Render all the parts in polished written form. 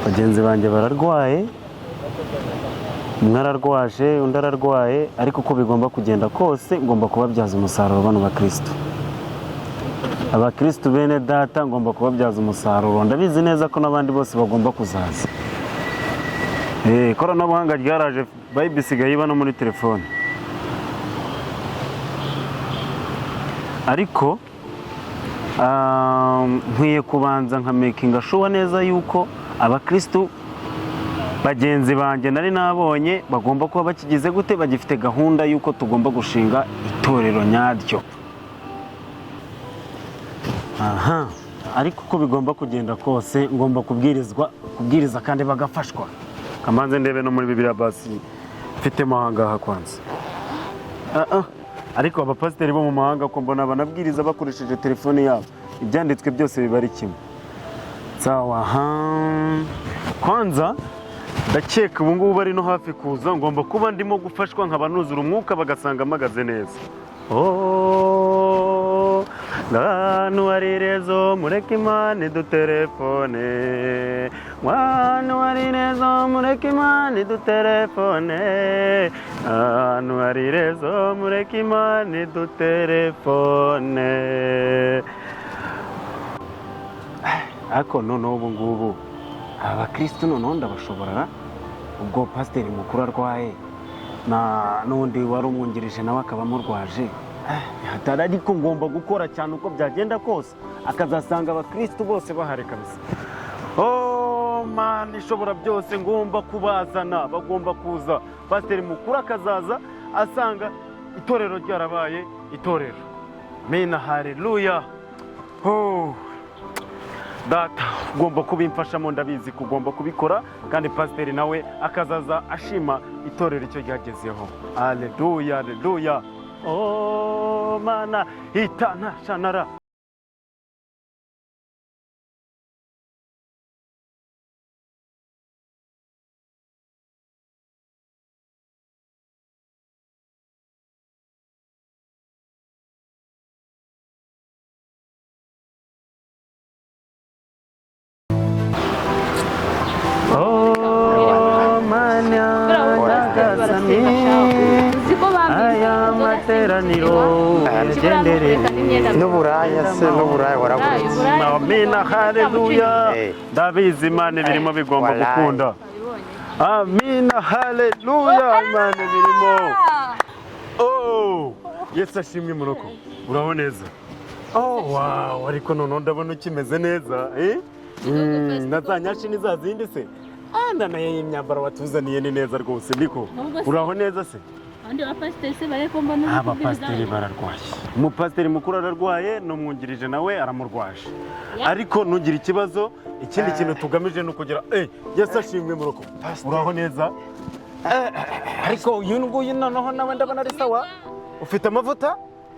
bagenzi banjye bararwaye, umwe ararwaje undi ararwaye, ariko uko bigomba kugenda kose ngomba kubabyaza umusaruro bano bakristo. Abakristo bene data ngomba kubabyaza umusaruro, ndabizi neza ko n'abandi bose bagomba kuzaza. Ikoranabuhanga ryaraje, Bible isigaye iba no muri telefone. Ariko nkwiye kubanza nka making sure neza yuko abakristo bagenzi banjye nari nabonye bagomba kuba bakigize gute, bagifite gahunda yuko tugomba gushinga itorero nyaryo. Ariko uko bigomba kugenda kose ngomba kubwiriza kandi bagafashwa. Kamanze ndebe no muri Bibiliya basi mfite mahanga kwanza. Ariko abapasiteri bo mu mahanga ko mbona banabwiriza bakoresheje telefone yabo, ibyanditswe byose biba ari kimwe. Sawa. Kwanza ndakeka ubu ngubu bari no hafi kuza, ngomba kuba ndimo gufashwa nkabanuzura umwuka bagasanga magaze neza. Nganu warirezo mureke Imana dutelefone, nganu warirezo mureke Imana dutelefone, nganu warirezo mureke Imana dutelefone. Ako noneho ubu ngubu abakristo noneho ndabashobora, ubwo pasiteri mukuru arwaye na n'undi wari umwungirije nawe akaba amurwaje, hatari ariko ngomba gukora cyane uko byagenda kose akazasanga abakristo bose bahari kabisa. Man, ishobora byose ngomba kubazana, bagomba kuza. Pasiteri mukuru akazaza asanga itorero ryarabaye itorero. Mena haleluya. Data ugomba kubimfashamo, ndabizi kugomba kubikora, kandi pasiteri nawe akazaza ashima itorero icyo ryagezeho. Haleluya, haleluya. Mana itana shanara. N'uburaya se n'uburaya warabuze. Amina haleluya. Ndabizi Imana birimo bigomba gukunda. Amina haleluya. Imana birimo. Yesu ashimwe muroko. Uraho neza? Wow, ariko none ndabona ukimeze neza. Nazanyashi nizazindi se? Ndanaye imyambaro watuzaniye ni neza rwose ndiko. Uraho neza se? Andi abapasiteri se bareko mbona abapasiteri bararwaye. Umupasiteri mukuru ararwaye n'umwungirije nawe aramurwaje. Ariko nugira ikibazo, ikindi kintu tugamije no kugira Yesu ashimwe muroko. Uraho neza? Ariko uyu nguyu noneho nawe ndabona ari sawa. Ufite amavuta?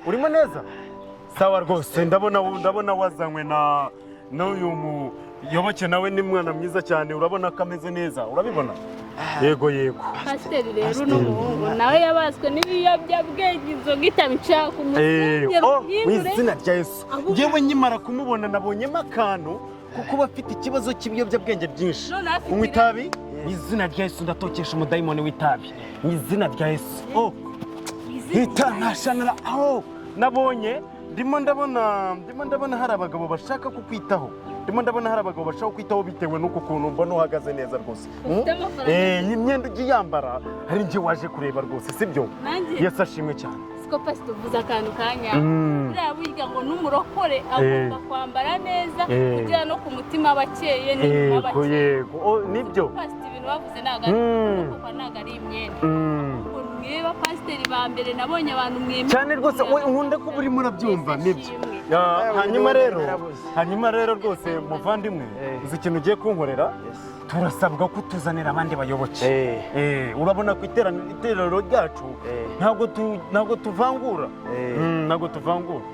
Urimo neza? Sawa rwose, ndabona wazanywe na n'uyu muyoboke nawe ni mwana mwiza cyane, urabona kameze neza, urabibona? Yego yego. Pasiteri rero n'umuhungu nawe yabaswe n'ibiyobyabwenge, inzoga itabica ku musengero. Mwizina rya Yesu. Ngewe nyimara kumubona nabonyemo akantu kuko bafite ikibazo cy'ibiyobyabwenge byinshi. Umwitabi? Mwizina rya Yesu ndatokesha umudayimoni w'itabi. Mwizina rya Yesu. Itanashanara nabonye ndimo ndabona hari abagabo bashaka kukwitaho. Ndimo ndabona hari abagabo bashaka kwitaho bitewe n'uko kuntu mbona uhagaze neza rwose. Imyenda ugiyambara hari nje waje kureba rwose, sibyo? Yesu ashimwe cyane. Siko pastor uvuze akantu kanya. Buriya burya ngo n'umurokore agomba kwambara neza kugira no ku mutima bakeye n'inyuma bakeye. Yego, nibyo. Pastor ibintu bavuze naga ari imyenda. Mweba pasiteri ba mbere nabonye abantu mwemye cyane rwose, nkunda ko buri murabyumva nibyo. Hanyuma rero rwose muvandimwe, uzi ikintu ugiye kunkorera? Turasabwa kutuzanira abandi bayoboke. Urabona ku iterero ryacu ntabwo tuvangura. Ntabwo tuvangura.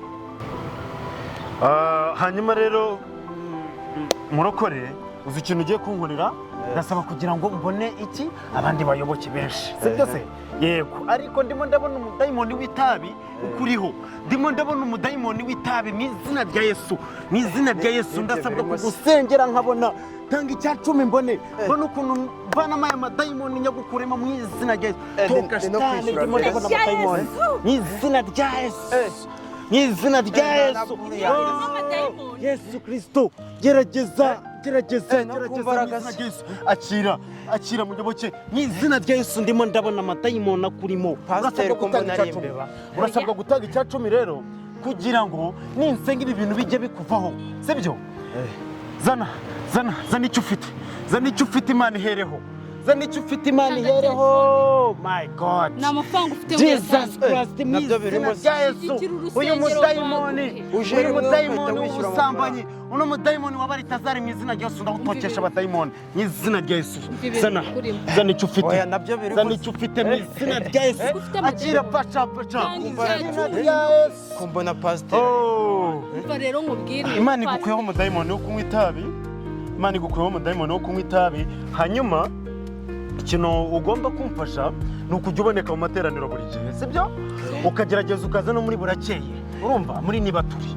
Hanyuma rero murokore, uzi ikintu ugiye kunkorera? ndasaba kugira ngo mbone iki abandi bayoboke benshi sibyo se yego ariko ndimo ndabona umudayimoni w'itabi ukuriho ndimo ndabona umudayimoni w'itabi mu izina rya Yesu ndasabwa kugusengera nkabona tanga icyacumi mbone ukuntu mvanamo aya madayimoni nyagukuremo mu izina rya Yesu toka shitani ndimo ndabona amadayimoni mu izina rya Yesu mu izina rya Yesu Kristo gerageza akira muyoboke mu izina rya Yesu ndimo ndabona amadayimoni akurimo urasabwa gutanga icyacumi rero kugira ngo ninsenga ibi bintu bijye bikuvaho sibyo zana icyo ufite Imana ihereho my God Jesus Christ mu izina rya Yesu uyu mudayimoni w'ubusambanyi uno mudayimoni w'abaritazari mu izina rya Yesu ndagutokesha abadayimoni mu izina rya Yesu zana icyo ufite mu izina rya Yesu agira pacha mu izina rya Yesu kumbona pastor rero nkubwire Imana igukuyeho umudayimoni wo kunywa itabi hanyuma ikintu ugomba kumfasha ni ukujya uboneka mu materaniro buri gihe sibyo ukagerageza ukaza no muri burakeye urumva muri niba turi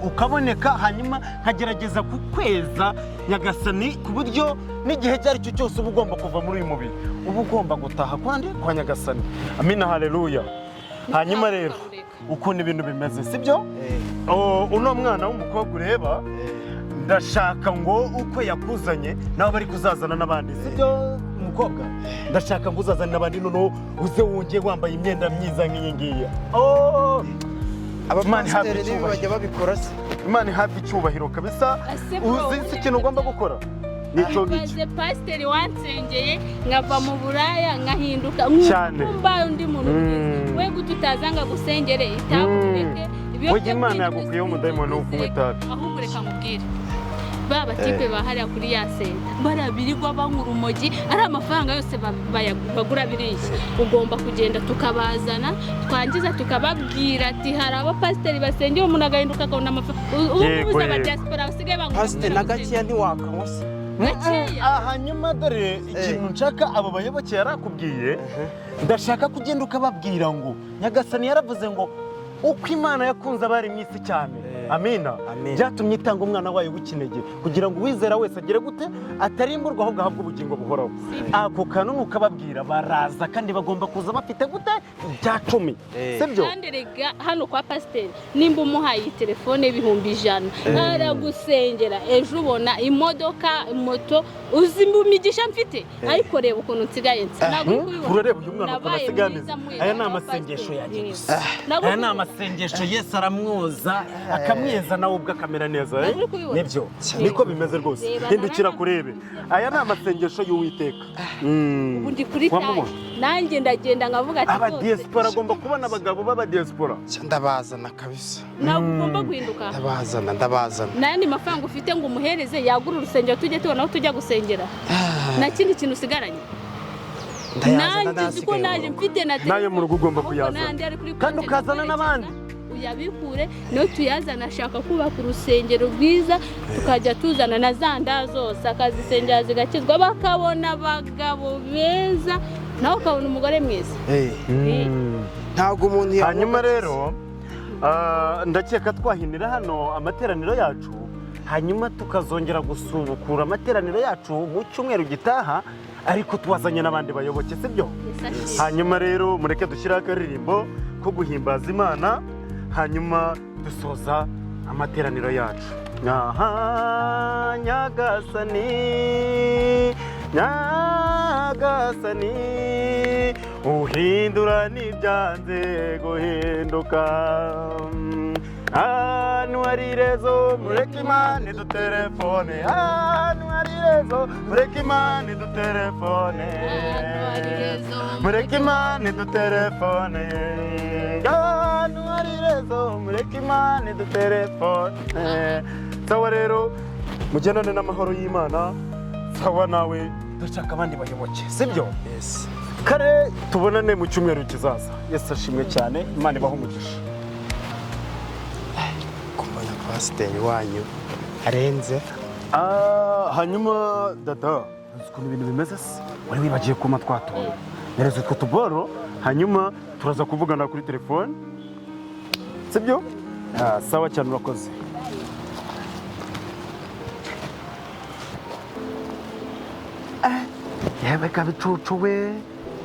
ukaboneka hanyuma nkagerageza kukweza nyagasani ku buryo n'igihe icyo ari cyo cyose uba ugomba kuva muri uyu mubiri uba ugomba gutaha kwa nyagasani amina haleluya hanyuma rero ukuntu ibintu bimeze sibyo uno mwana w'umukobwa ureba ndashaka ngo uko yakuzanye nawe bari kuzazana n'abandi sibyo umukobwa ndashaka ngo uzazane n'abandi noneho uze wongeye wambaye imyenda myiza nk'iyi ngiyi abapasiteri bajya babikora se Imana ihabwe icyubahiro kabisa uzi ikintu ugomba gukora nicyo ngicyo pasiteri wansengeye nkava mu buraya nkahinduka nk'umbaye undi muntu we gute utazanga gusengere itabureke ibyo Imana yagukuyeho umudayimoni wo kunywa itabi ahubwo reka nkubwire baba tipe bahariya kuri ya senta barabirirwa banywa urumogi ari amafaranga yose bagura biriya ugomba kugenda tukabazana twangiza tukababwira ati hari abapasiteri basengera umuntu agahinduka akabona amafaranga ubuze abadiaspora basigaye banywa pasiteri na gakeya ntiwakanywa se hanyuma dore ikintu nshaka abo bayoboke yarakubwiye ndashaka kugenda ukababwira ngo nyagasani yaravuze ngo uko Imana yakunze abari mu isi cyane amina byatumye itanga umwana wayo w'ikinege kugira ngo uwizera wese agere gute atarimburwa ahubwo ahabwe ubugingo buhoraho ako kantu nukababwira baraza kandi bagomba kuza bafite gute ibyacumi sibyo kandi rega hano kwa pasiteri nimba umuhaye telefone y'ibihumbi 100 aragusengera ejo ubona imodoka moto uzi imigisha mfite ariko reba ukuntu nsigaye urareba uyu mwana ukuntu asiganiza aya ni amasengesho yanjye gusa aya ni amasengesho Yesu aramwoza akamweza nawe ubwo akamera neza nibyo niko bimeze rwose hindukira kurebe aya ni amasengesho y'Uwiteka ubundi kuri tayi nanjye ndagenda nkavuga ati abadiaspora agomba kubona abagabo b'abadiaspora ndabazana kabisa ntabwo ugomba guhinduka ndabazana n'ayandi mafaranga ufite ngo umuhereze yagura urusengero tujye tubona aho tujya gusengera nta kindi kintu usigaranye nanjye uko naje mfite nayo mu rugo ugomba kuyazana kandi ukazana n'abandi uyabikure niyo tuyazana ashaka kubaka urusengero rwiza tukajya tuzana na za nda zose akazisengera zigakizwa bakabona abagabo beza nawe ukabona umugore mwiza ntabwo umuntu hanyuma rero ndakeka twahinira hano amateraniro yacu hanyuma tukazongera gusubukura amateraniro yacu mu cyumweru gitaha ariko twazanye n'abandi bayoboke sibyo hanyuma rero mureke dushyiraho akaririmbo ko guhimbaza Imana hanyuma dusoza amateraniro yacu nyagasani uhindura n'ibyanze guhinduka hano hari rezo mureke Imana idutelefone hano hari rezo mureke Imana idutelefone mureke Imana idutelefone hano hari rezo mureke Imana idutelefone sawa rero mugendane n'amahoro y'Imana sawa nawe dushaka abandi bayoboke sibyo kare tubonane mu cyumweru kizaza Yesu ashimwe cyane Imana ibaho umugisha pasiteri wanyu arenze hanyuma dada uzi ukuntu ibintu bimeze se wari wibagiye kuma twatubona nereza utwo tuboro hanyuma turaza kuvugana kuri telefone sibyo sawa cyane urakoze yewe kabicucu we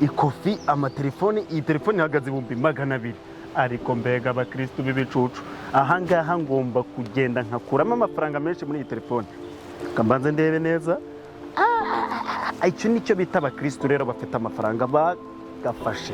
ikofi amatelefone iyi telefone ihagaze 200 ariko mbega abakristo b'ibicucu ahangaha ngomba kugenda nkakuramo amafaranga menshi muri iyi telefone kambanze ndebe neza icyo nicyo bita abakristo rero bafite amafaranga bagafashe